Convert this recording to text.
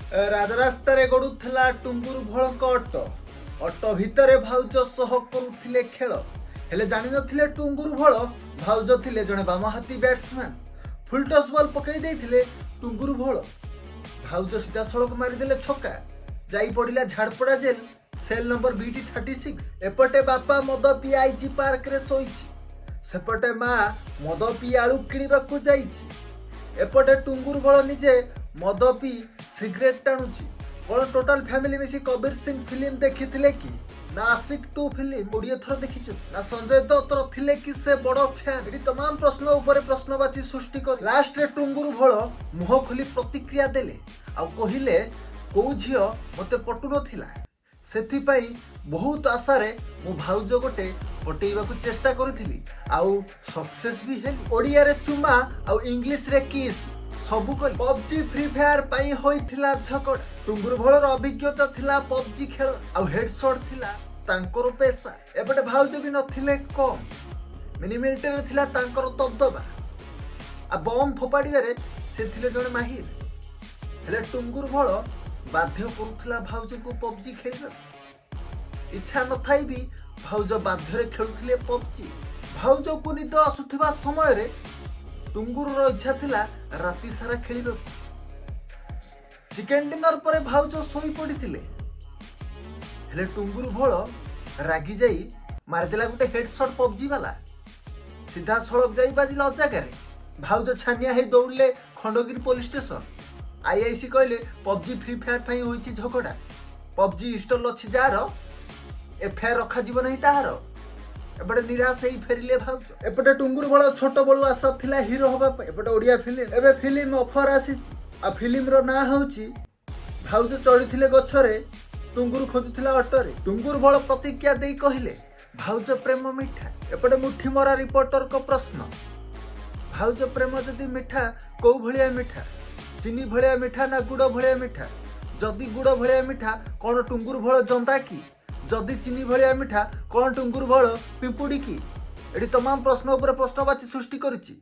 ରାଜରାସ୍ତାରେ ଗଡୁଥିଲା Tunguru ଭଳଙ୍କ auto. Auto ଭିତରେ ଭାଉଜ ସହ କରୁଥିଲେ ଖେଳ। ହେଲେ ଜାଣିନଥିଲେ ଟୁଙ୍ଗୁରୁ ଭଳ ଭାଉଜ ଥିଲେ ଜଣେ ବାମହାତୀ ବ୍ୟାଟ୍ସମ୍ୟାନ୍। ଫୁଲଟସ୍ ବଲ୍ ପକେଇ ଦେଇଥିଲେ ଟୁଙ୍ଗୁରୁ ଭଳ। ଭାଉଜ ସିଧାସଳଖ ମାରିଦେଲେ ଛକା। ଯାଇ ପଡ଼ିଲା Jharpada jail, cell number BT 36। ଏପଟେ ବାପା ମଦ ପିଇ ଆଇଜି ପାର୍କରେ ଶୋଇଛି, ସେପଟେ ମା ମଦ ପିଇ ଆଳୁ କିଣିବାକୁ ଯାଇଛି। ଏପଟେ ଟୁଙ୍ଗୁରୁ ଭଳ ନିଜେ ମଦ ପିଇ ସିଗରେଟ୍ ଟାଣୁଛି। କ'ଣ ଟୋଟାଲ ଫ୍ୟାମିଲି ମିଶି କବିର ସିଂ ଫିଲ୍ମ ଦେଖିଥିଲେ କି? ନା ଆଶିକ 2 ଫିଲ୍ମ 20 ଥର ଦେଖିଛୁ? ନା ସଞ୍ଜୟ ଦତ୍ତର ଥିଲେ କି ସେ ବଡ଼ ଫ୍ୟାନ୍? ଏଠି ତମାମ ପ୍ରଶ୍ନ ଉପରେ ପ୍ରଶ୍ନବାଚୀ ସୃଷ୍ଟି କରି ଲାଷ୍ଟରେ ଟୁଙ୍ଗୁରୁ ଭଳ ମୁହଁ ଖୋଲି ପ୍ରତିକ୍ରିୟା ଦେଲେ ଆଉ କହିଲେ, କୋଉ ଝିଅ ମୋତେ ପଟୁ ନଥିଲା, ସେଥିପାଇଁ ବହୁତ ଆଶାରେ ମୁଁ ଭାଉଜ ଗୋଟେ ପଟେଇବାକୁ ଚେଷ୍ଟା କରିଥିଲି ଆଉ ସକ୍ସେସ୍ ବି ହେଲି। ଓଡ଼ିଆରେ ଚୁମା ଆଉ ଇଂଲିଶରେ କିସ୍ ସବୁ କଲି। ପବଜି ଫ୍ରି ଫାୟାର ପାଇଁ ହୋଇଥିଲା ଝଗଡ଼ା। ଟୁଙ୍ଗୁରୁ ଭଳର ଅଭିଜ୍ଞତା ଥିଲା ପବଜି ଖେଳ ଆଉ ହେଡସଟ୍ ଥିଲା ତାଙ୍କର ପେଶା। ଏପଟେ ଭାଉଜ ବି ନଥିଲେ କମ୍, ମିନି ମିଲିଟାରୀରେ ଥିଲା ତାଙ୍କର ଦବଦବା ଆଉ ବମ୍ ଫୋପାଡ଼ିବାରେ ସେ ଥିଲେ ଜଣେ ମାହିର। ହେଲେ ଟୁଙ୍ଗୁରୁ ଭଳ ବାଧ୍ୟ କରୁଥିଲା ଭାଉଜକୁ ପବଜି ଖେଳିବାକୁ। ଇଚ୍ଛା ନଥାଇ ବି ଭାଉଜ ବାଧ୍ୟରେ ଖେଳୁଥିଲେ ପବଜି। ଭାଉଜକୁ ନିଦ ଆସୁଥିବା ସମୟରେ ଟୁଙ୍ଗୁରୁର ଇଚ୍ଛା ଥିଲା ରାତି ସାରା ଖେଳିବାକୁ। ଚିକେନ ଡିନର ପରେ ଭାଉଜ ଶୋଇ ପଡ଼ିଥିଲେ, ହେଲେ ଟୁଙ୍ଗୁରୁ ଭଳ ରାଗି ଯାଇ ମାରିଦେଲା ଗୋଟେ ହେଡସଟ୍ ପବଜି ବାଲା। ସିଧାସଳଖ ଯାଇ ବାଜିଲା ଅଜାଗାରେ। ଭାଉଜ ଛାନିଆ ହେଇ ଦୌଡ଼ିଲେ ଖଣ୍ଡଗିରି ପୋଲିସ ଷ୍ଟେସନ। IIC କହିଲେ ପବଜି ଫ୍ରି ଫାୟାର ପାଇଁ ହୋଇଛି ଝଗଡ଼ା। ପବଜି ଇନଷ୍ଟଲ ଅଛି ଯାହାର, FIR ରଖାଯିବ ନାହିଁ ତାହାର। ଏପଟେ ନିରାଶ ହେଇ ଫେରିଲେ ଭାଉଜ। ଏପଟେ ଟୁଙ୍ଗୁରୁ ଭଳ ଛୋଟ ବେଳୁ ଆଶା ଥିଲା ହିରୋ ହବା ପାଇଁ। ଏପଟେ ଓଡ଼ିଆ ଫିଲ୍ମ, ଏବେ ଫିଲ୍ମ ଅଫର ଆସିଛି ଆଉ ଫିଲ୍ମର ନାଁ ହେଉଛି ଭାଉଜ ଚଢ଼ିଥିଲେ ଗଛରେ, ଟୁଙ୍ଗୁରୁ ଖୋଜୁଥିଲା ଅଟୋରେ। ଟୁଙ୍ଗୁରୁ ଭଳ ପ୍ରତିକ୍ରିୟା ଦେଇ କହିଲେ, ଭାଉଜ ପ୍ରେମ ମିଠା। ଏପଟେ ମୁଠି ମରା ରିପୋର୍ଟରଙ୍କ ପ୍ରଶ୍ନ, ଭାଉଜ ପ୍ରେମ ଯଦି ମିଠା କୋଉ ଭଳିଆ ମିଠା? ଚିନି ଭଳିଆ ମିଠା ନା ଗୁଡ଼ ଭଳିଆ ମିଠା? ଯଦି ଗୁଡ଼ ଭଳିଆ ମିଠା କ'ଣ ଟୁଙ୍ଗୁରୁ ଭଳ ଜନ୍ଦା କି? ଯଦି ଚିନି ଭଳିଆ ମିଠା କ'ଣ ଟୁଙ୍ଗୁରୁ ଭଳ ପିମ୍ପୁଡ଼ି କି? ଏଠି ତମାମ ପ୍ରଶ୍ନ ଉପରେ ପ୍ରଶ୍ନବାଚୀ ସୃଷ୍ଟି କରିଛି।